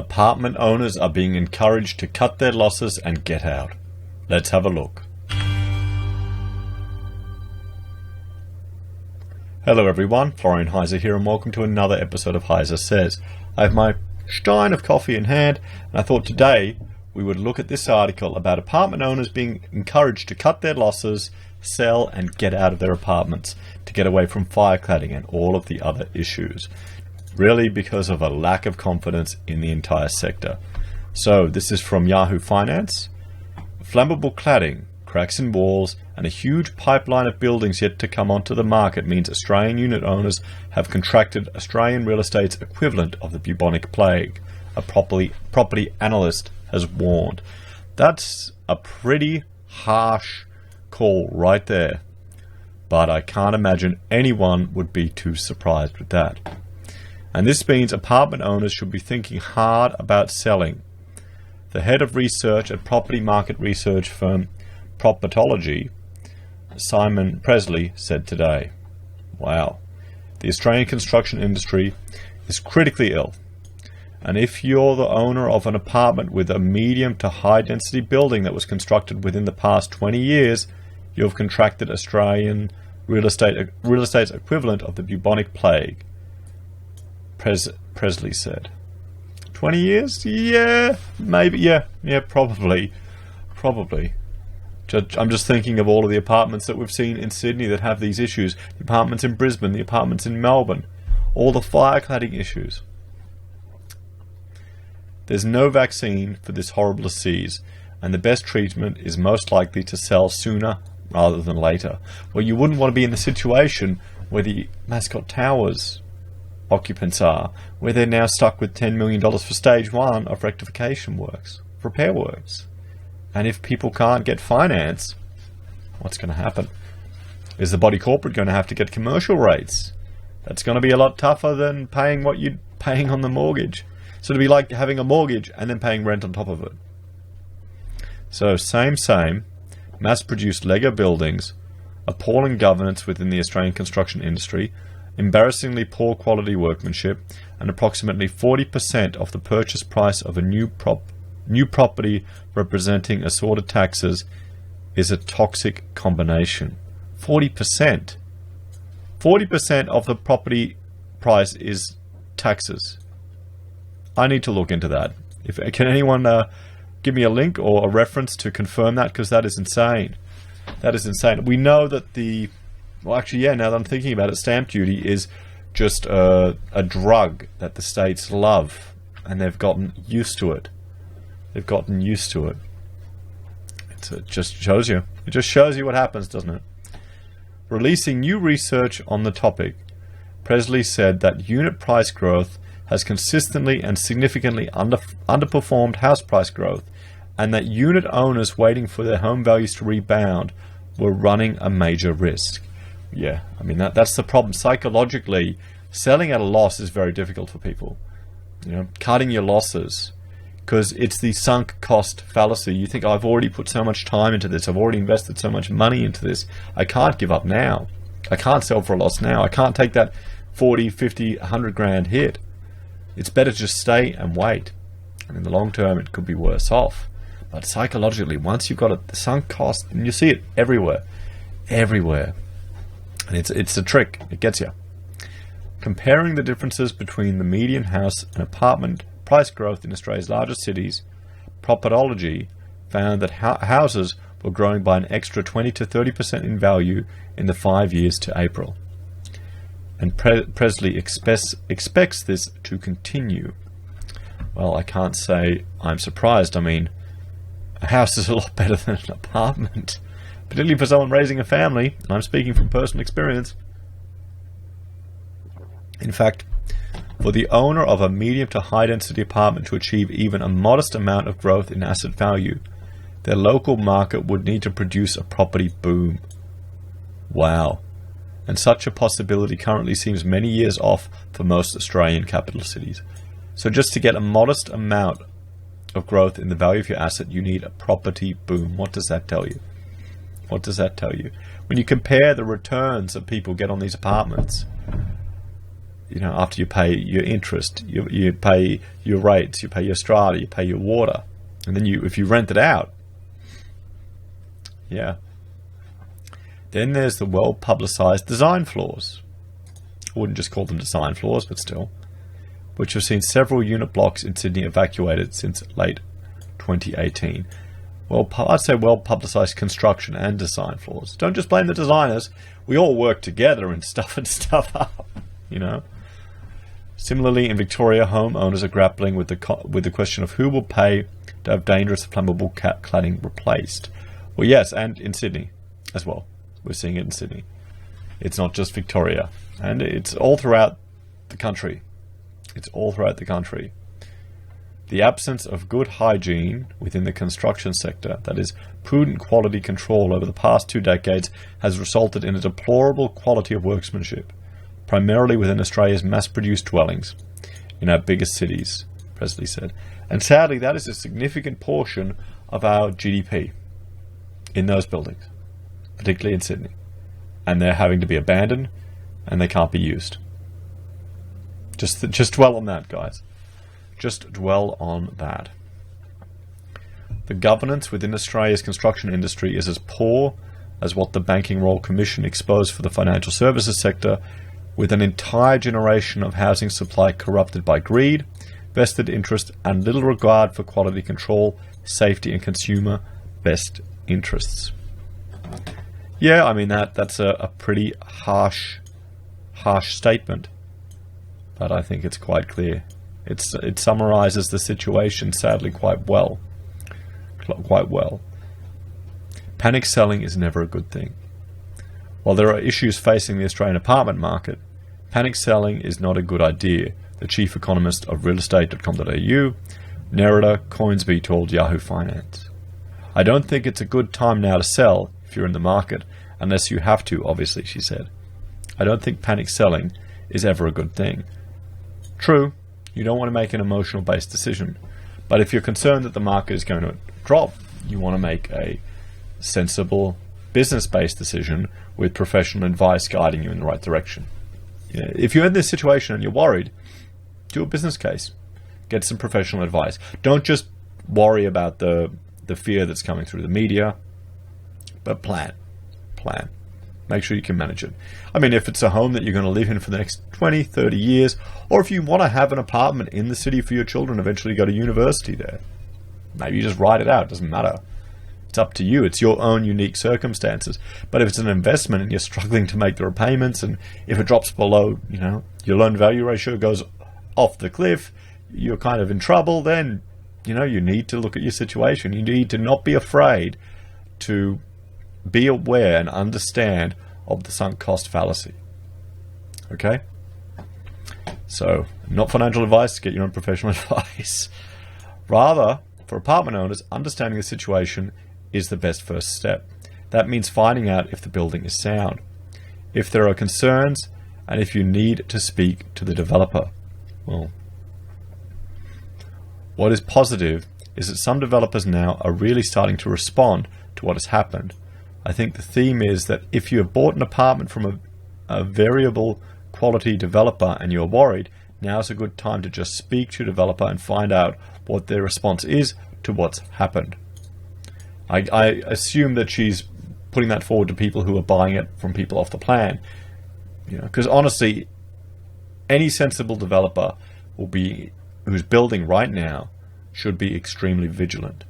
Apartment owners are being encouraged to cut their losses and get out. Let's have a look. Hello everyone, Florian Heise here and welcome to another episode of Heise Says. I have my stein of coffee in hand and I thought today we would look at this article about apartment owners being encouraged to cut their losses, sell and get out of their apartments to get away from fire cladding and all of the other issues. Really because of a lack of confidence in the entire sector. So this is from Yahoo Finance. Flammable cladding, cracks in walls and a huge pipeline of buildings yet to come onto the market means Australian unit owners have contracted Australian real estate's equivalent of the bubonic plague, a property analyst has warned. That's a pretty harsh call right there, but I can't imagine anyone would be too surprised with that. And this means apartment owners should be thinking hard about selling. The head of research at property market research firm Proptology, Simon Presley, said today. Wow. The Australian construction industry is critically ill. And if you're the owner of an apartment with a medium to high density building that was constructed within the past 20 years, you've contracted Australian real estate's equivalent of the bubonic plague. Presley said. 20 years? Yeah, maybe. Yeah, probably. I'm just thinking of all of the apartments that we've seen in Sydney that have these issues. The apartments in Brisbane, the apartments in Melbourne, all the fire cladding issues. There's no vaccine for this horrible disease, and the best treatment is most likely to sell sooner rather than later. Well, you wouldn't want to be in the situation where the Mascot Towers occupants are, where they're now stuck with $10 million for stage 1 of rectification works, repair works. And if people can't get finance, what's going to happen? Is the body corporate going to have to get commercial rates? That's going to be a lot tougher than paying what you're paying on the mortgage. So it'd be like having a mortgage and then paying rent on top of it. So same, mass-produced Lego buildings, appalling governance within the Australian construction industry, embarrassingly poor quality workmanship, and approximately 40% of the purchase price of a new property representing assorted taxes is a toxic combination. 40%. 40% of the property price is taxes. I need to look into that. Can anyone give me a link or a reference to confirm that? Because that is insane. That is insane. We know that now that I'm thinking about it, stamp duty is just a drug that the states love, and they've gotten used to it. It just shows you. It just shows you what happens, doesn't it? Releasing new research on the topic, Presley said that unit price growth has consistently and significantly underperformed house price growth, and that unit owners waiting for their home values to rebound were running a major risk. Yeah, I mean that's the problem. Psychologically, selling at a loss is very difficult for people. Cutting your losses, because it's the sunk cost fallacy. You think, I've already put so much time into this, I've already invested so much money into this, I can't give up now. I can't sell for a loss now. I can't take that 40, 50, 100 grand hit. It's better to just stay and wait. And in the long term, it could be worse off. But psychologically, once you've got the sunk cost, and you see it everywhere. And it's a trick. It gets you. Comparing the differences between the median house and apartment price growth in Australia's largest cities, Proptology found that houses were growing by an extra 20 to 30% in value in the 5 years to April. And Presley expects this to continue. Well, I can't say I'm surprised. I mean, a house is a lot better than an apartment, particularly for someone raising a family. I'm speaking from personal experience. In fact, for the owner of a medium to high density apartment to achieve even a modest amount of growth in asset value, their local market would need to produce a property boom. Wow. And such a possibility currently seems many years off for most Australian capital cities. So just to get a modest amount of growth in the value of your asset, you need a property boom. What does that tell you? What does that tell you? When you compare the returns that people get on these apartments, after you pay your interest, you pay your rates, you pay your strata, you pay your water, and then if you rent it out, then there's the well-publicized design flaws. I wouldn't just call them design flaws, but still, which have seen several unit blocks in Sydney evacuated since late 2018. Well, I'd say well-publicized construction and design flaws. Don't just blame the designers. We all work together and stuff up, Similarly, in Victoria, homeowners are grappling with the question of who will pay to have dangerous flammable cladding replaced. Well, yes, and in Sydney as well. We're seeing it in Sydney. It's not just Victoria, and it's all throughout the country. The absence of good hygiene within the construction sector, that is, prudent quality control over the past 2 decades, has resulted in a deplorable quality of workmanship, primarily within Australia's mass-produced dwellings in our biggest cities, Presley said. And sadly, that is a significant portion of our GDP in those buildings, particularly in Sydney. And they're having to be abandoned, and they can't be used. Just dwell on that, guys. Just dwell on that. The governance within Australia's construction industry is as poor as what the Banking Royal Commission exposed for the financial services sector, with an entire generation of housing supply corrupted by greed, vested interest, and little regard for quality control, safety, and consumer best interests. Yeah, I mean that's a pretty harsh statement, but I think it's quite clear. It summarizes the situation, sadly, quite well. Panic selling is never a good thing. While there are issues facing the Australian apartment market, panic selling is not a good idea, the chief economist of realestate.com.au, Nerida Coinsby, told Yahoo Finance. I don't think it's a good time now to sell if you're in the market, unless you have to, obviously, she said. I don't think panic selling is ever a good thing. True, you don't want to make an emotional-based decision, but if you're concerned that the market is going to drop, you want to make a sensible, business-based decision with professional advice guiding you in the right direction. If you're in this situation and you're worried, do a business case. Get some professional advice. Don't just worry about the fear that's coming through the media, but plan. Make sure you can manage it. I mean, if it's a home that you're going to live in for the next 20, 30 years, or if you want to have an apartment in the city for your children, eventually go to university there, maybe you just write it out. It doesn't matter. It's up to you. It's your own unique circumstances. But if it's an investment and you're struggling to make the repayments, and if it drops below, your loan value ratio goes off the cliff, you're kind of in trouble, then, you need to look at your situation. You need to not be afraid to be aware and understand of the sunk cost fallacy. Okay? So, not financial advice, get your own professional advice. Rather, for apartment owners, understanding the situation is the best first step. That means finding out if the building is sound, if there are concerns, and if you need to speak to the developer. Well, what is positive is that some developers now are really starting to respond to what has happened. I think the theme is that if you have bought an apartment from a variable quality developer and you're worried, now's a good time to just speak to your developer and find out what their response is to what's happened. I assume that she's putting that forward to people who are buying it from people off the plan. Because honestly, any sensible developer who's building right now should be extremely vigilant.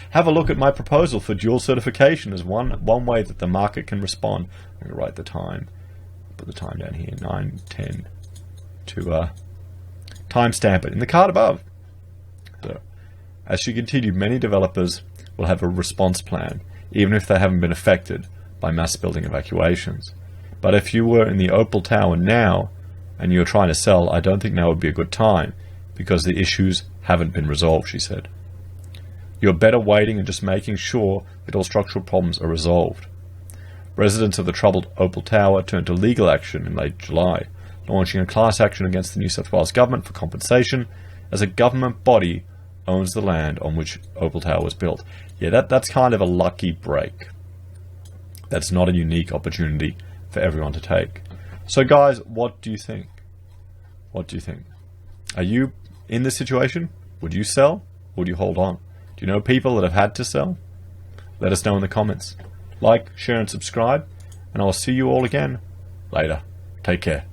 Have a look at my proposal for dual certification as one way that the market can respond. I'm going to write the time. Put the time down here, 9:10, to timestamp it in the card above. So, as she continued, many developers will have a response plan, even if they haven't been affected by mass building evacuations. But if you were in the Opal Tower now and you're trying to sell, I don't think now would be a good time because the issues haven't been resolved, she said. You're better waiting and just making sure that all structural problems are resolved. Residents of the troubled Opal Tower turned to legal action in late July, launching a class action against the New South Wales government for compensation, as a government body owns the land on which Opal Tower was built. Yeah, that's kind of a lucky break. That's not a unique opportunity for everyone to take. So guys, what do you think? What do you think? Are you in this situation? Would you sell? Would you hold on? Do you know people that have had to sell? Let us know in the comments. Like, share and subscribe, and I will see you all again later. Take care.